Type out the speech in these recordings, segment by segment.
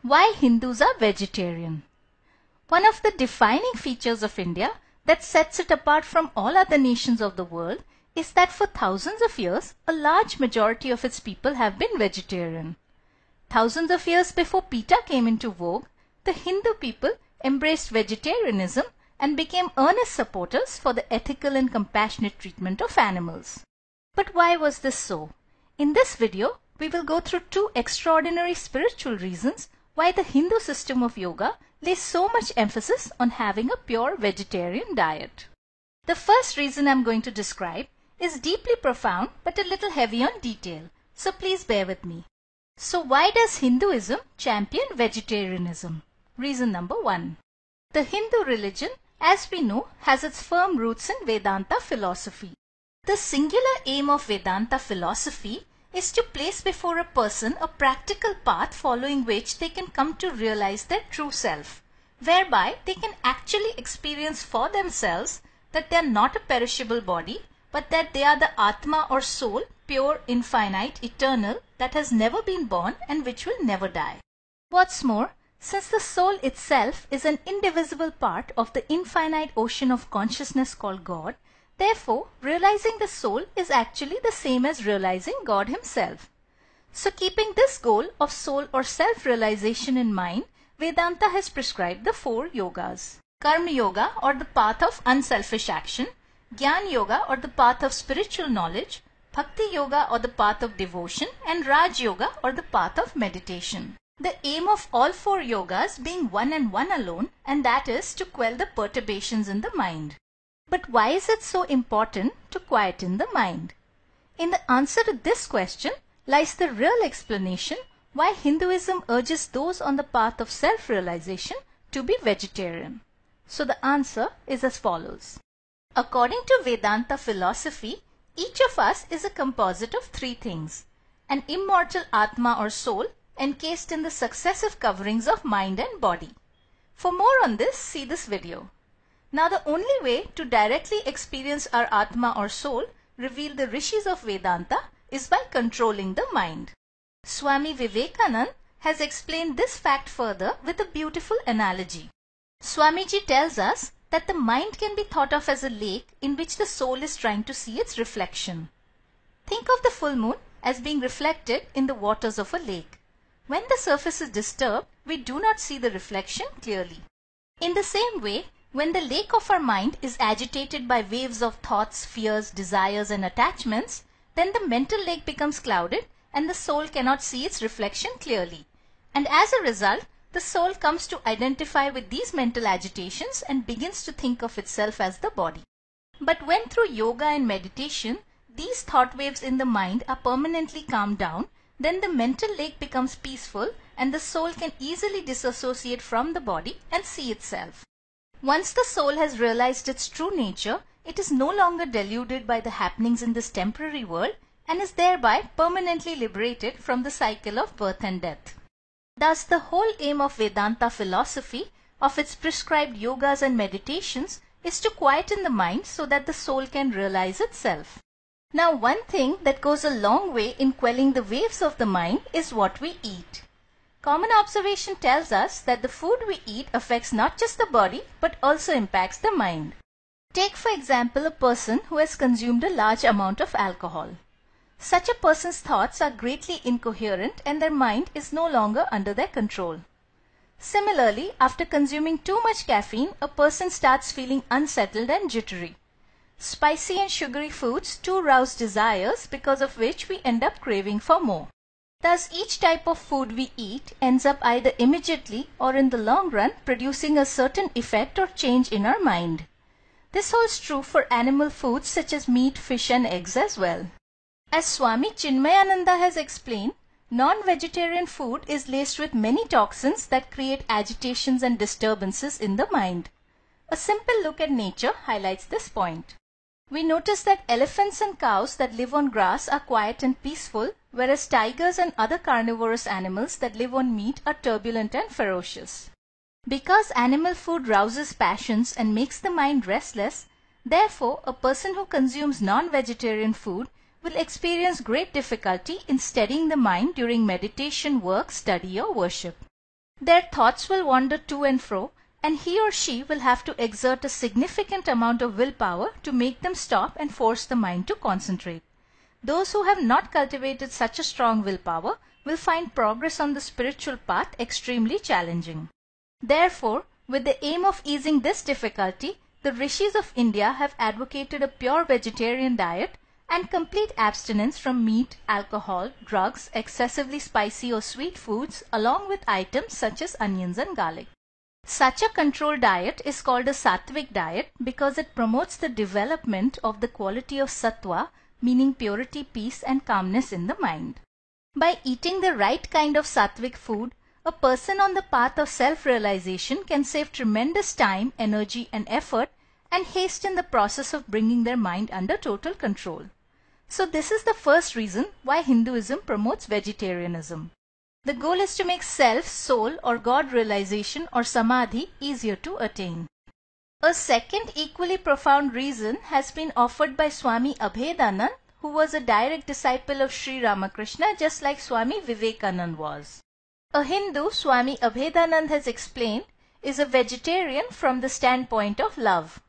Why Hindus are vegetarian. One of the defining features of India that sets it apart from all other nations of the world is that for thousands of years, a large majority of its people have been vegetarian. Thousands of years before PETA came into vogue, the Hindu people embraced vegetarianism and became earnest supporters for the ethical and compassionate treatment of animals. But why was this so? In this video, we will go through two extraordinary spiritual reasons why the Hindu system of yoga lays so much emphasis on having a pure vegetarian diet. The first reason I am going to describe is deeply profound but a little heavy on detail, so please bear with me. So why does Hinduism champion vegetarianism? Reason number 1. The Hindu religion, as we know, has its firm roots in Vedanta philosophy. The singular aim of Vedanta philosophy is to place before a person a practical path following which they can come to realize their true self, whereby they can actually experience for themselves that they are not a perishable body, but that they are the Atma or soul, pure, infinite, eternal, that has never been born and which will never die. What's more, since the soul itself is an indivisible part of the infinite ocean of consciousness called God, therefore, realizing the soul is actually the same as realizing God himself. So keeping this goal of soul or self-realization in mind, Vedanta has prescribed the 4 yogas. Karma Yoga, or the path of unselfish action, Jnana Yoga, or the path of spiritual knowledge, Bhakti Yoga, or the path of devotion, and Raj Yoga, or the path of meditation. The aim of all 4 yogas being one and one alone, and that is to quell the perturbations in the mind. But why is it so important to quieten the mind? In the answer to this question lies the real explanation why Hinduism urges those on the path of self-realization to be vegetarian. So the answer is as follows. According to Vedanta philosophy, each of us is a composite of 3 things: an immortal Atma or soul encased in the successive coverings of mind and body. For more on this, see this video. Now the only way to directly experience our Atma or soul, revealed the rishis of Vedanta, is by controlling the mind. Swami Vivekananda has explained this fact further with a beautiful analogy. Swamiji tells us that the mind can be thought of as a lake in which the soul is trying to see its reflection. Think of the full moon as being reflected in the waters of a lake. When the surface is disturbed, we do not see the reflection clearly. In the same way, when the lake of our mind is agitated by waves of thoughts, fears, desires and attachments, then the mental lake becomes clouded and the soul cannot see its reflection clearly. And as a result, the soul comes to identify with these mental agitations and begins to think of itself as the body. But when through yoga and meditation, these thought waves in the mind are permanently calmed down, then the mental lake becomes peaceful and the soul can easily disassociate from the body and see itself. Once the soul has realized its true nature, it is no longer deluded by the happenings in this temporary world and is thereby permanently liberated from the cycle of birth and death. Thus, the whole aim of Vedanta philosophy, of its prescribed yogas and meditations, is to quieten the mind so that the soul can realize itself. Now, one thing that goes a long way in quelling the waves of the mind is what we eat. Common observation tells us that the food we eat affects not just the body but also impacts the mind. Take for example a person who has consumed a large amount of alcohol. Such a person's thoughts are greatly incoherent and their mind is no longer under their control. Similarly, after consuming too much caffeine, a person starts feeling unsettled and jittery. Spicy and sugary foods too rouse desires, because of which we end up craving for more. Thus, each type of food we eat ends up either immediately or in the long run producing a certain effect or change in our mind. This holds true for animal foods such as meat, fish and eggs as well. As Swami Chinmayananda has explained, non-vegetarian food is laced with many toxins that create agitations and disturbances in the mind. A simple look at nature highlights this point. We notice that elephants and cows that live on grass are quiet and peaceful, whereas tigers and other carnivorous animals that live on meat are turbulent and ferocious. Because animal food rouses passions and makes the mind restless, therefore a person who consumes non-vegetarian food will experience great difficulty in steadying the mind during meditation, work, study or worship. Their thoughts will wander to and fro, and he or she will have to exert a significant amount of willpower to make them stop and force the mind to concentrate. Those who have not cultivated such a strong willpower will find progress on the spiritual path extremely challenging. Therefore, with the aim of easing this difficulty, the rishis of India have advocated a pure vegetarian diet and complete abstinence from meat, alcohol, drugs, excessively spicy or sweet foods, along with items such as onions and garlic. Such a controlled diet is called a sattvic diet because it promotes the development of the quality of sattva, meaning purity, peace and calmness in the mind. By eating the right kind of sattvic food, a person on the path of self-realization can save tremendous time, energy and effort and hasten the process of bringing their mind under total control. So this is the first reason why Hinduism promotes vegetarianism. The goal is to make self, soul or God realization or samadhi easier to attain. A second equally profound reason has been offered by Swami Abhedanand, who was a direct disciple of Sri Ramakrishna just like Swami Vivekanand was. A Hindu, Swami Abhedanand has explained, is a vegetarian from the standpoint of love.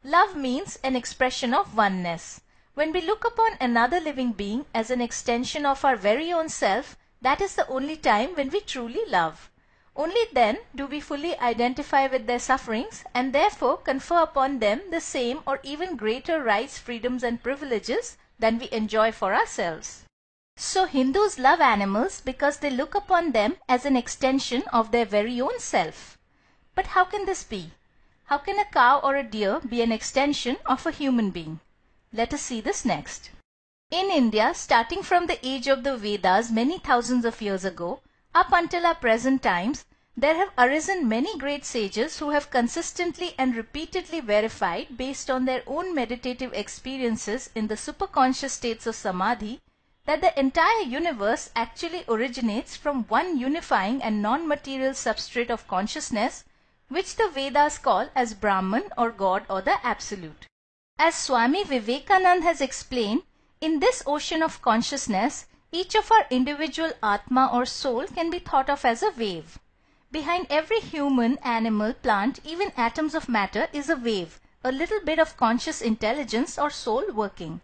Love means an expression of oneness. When we look upon another living being as an extension of our very own self, that is the only time when we truly love. Only then do we fully identify with their sufferings and therefore confer upon them the same or even greater rights, freedoms and privileges than we enjoy for ourselves. So Hindus love animals because they look upon them as an extension of their very own self. But how can this be? How can a cow or a deer be an extension of a human being? Let us see this next. In India, starting from the age of the Vedas many thousands of years ago, up until our present times, there have arisen many great sages who have consistently and repeatedly verified, based on their own meditative experiences in the superconscious states of samadhi, that the entire universe actually originates from one unifying and non-material substrate of consciousness, which the Vedas call as Brahman or God or the Absolute. As Swami Vivekanand has explained, in this ocean of consciousness, each of our individual Atma or soul can be thought of as a wave. Behind every human, animal, plant, even atoms of matter is a wave, a little bit of conscious intelligence or soul working.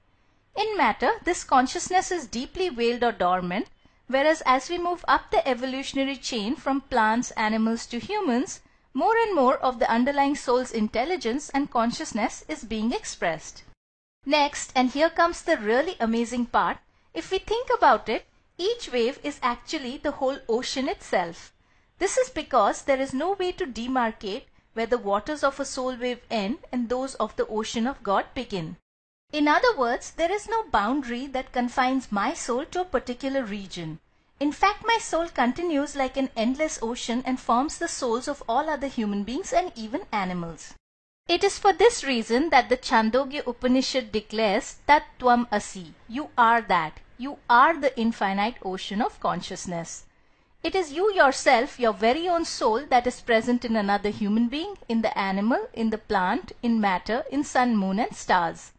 In matter, this consciousness is deeply veiled or dormant, whereas as we move up the evolutionary chain from plants, animals to humans, more and more of the underlying soul's intelligence and consciousness is being expressed. Next, and here comes the really amazing part, if we think about it, each wave is actually the whole ocean itself. This is because there is no way to demarcate where the waters of a soul wave end and those of the ocean of God begin. In other words, there is no boundary that confines my soul to a particular region. In fact, my soul continues like an endless ocean and forms the souls of all other human beings and even animals. It is for this reason that the Chandogya Upanishad declares that Tvam Asi, you are that, you are the infinite ocean of consciousness. It is you yourself, your very own soul, that is present in another human being, in the animal, in the plant, in matter, in sun, moon and stars.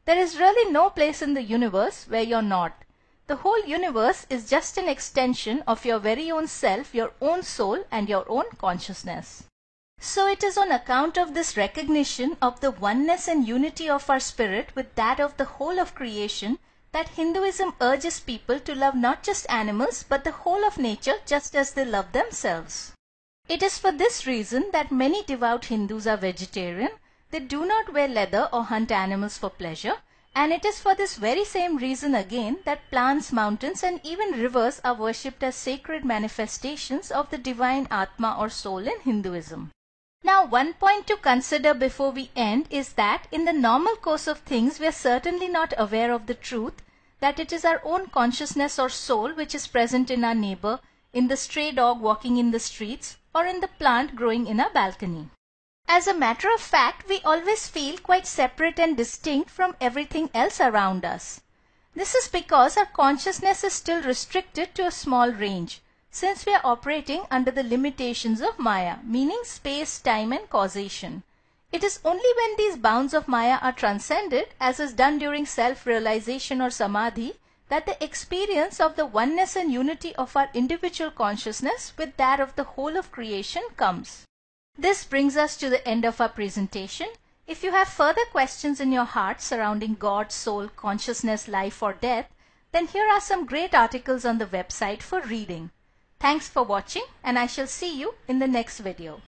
There is really no place in the universe where you're not. The whole universe is just an extension of your very own self, your own soul and your own consciousness. So it is on account of this recognition of the oneness and unity of our spirit with that of the whole of creation that Hinduism urges people to love not just animals but the whole of nature just as they love themselves. It is for this reason that many devout Hindus are vegetarian. They do not wear leather or hunt animals for pleasure, and it is for this very same reason again that plants, mountains and even rivers are worshipped as sacred manifestations of the divine Atma or soul in Hinduism. Now, one point to consider before we end is that in the normal course of things we are certainly not aware of the truth that it is our own consciousness or soul which is present in our neighbor, in the stray dog walking in the streets, or in the plant growing in our balcony. As a matter of fact, we always feel quite separate and distinct from everything else around us. This is because our consciousness is still restricted to a small range, since we are operating under the limitations of Maya, meaning space, time and causation. It is only when these bounds of Maya are transcended, as is done during self-realization or samadhi, that the experience of the oneness and unity of our individual consciousness with that of the whole of creation comes. This brings us to the end of our presentation. If you have further questions in your heart surrounding God, soul, consciousness, life or death, then here are some great articles on the website for reading. Thanks for watching, and I shall see you in the next video.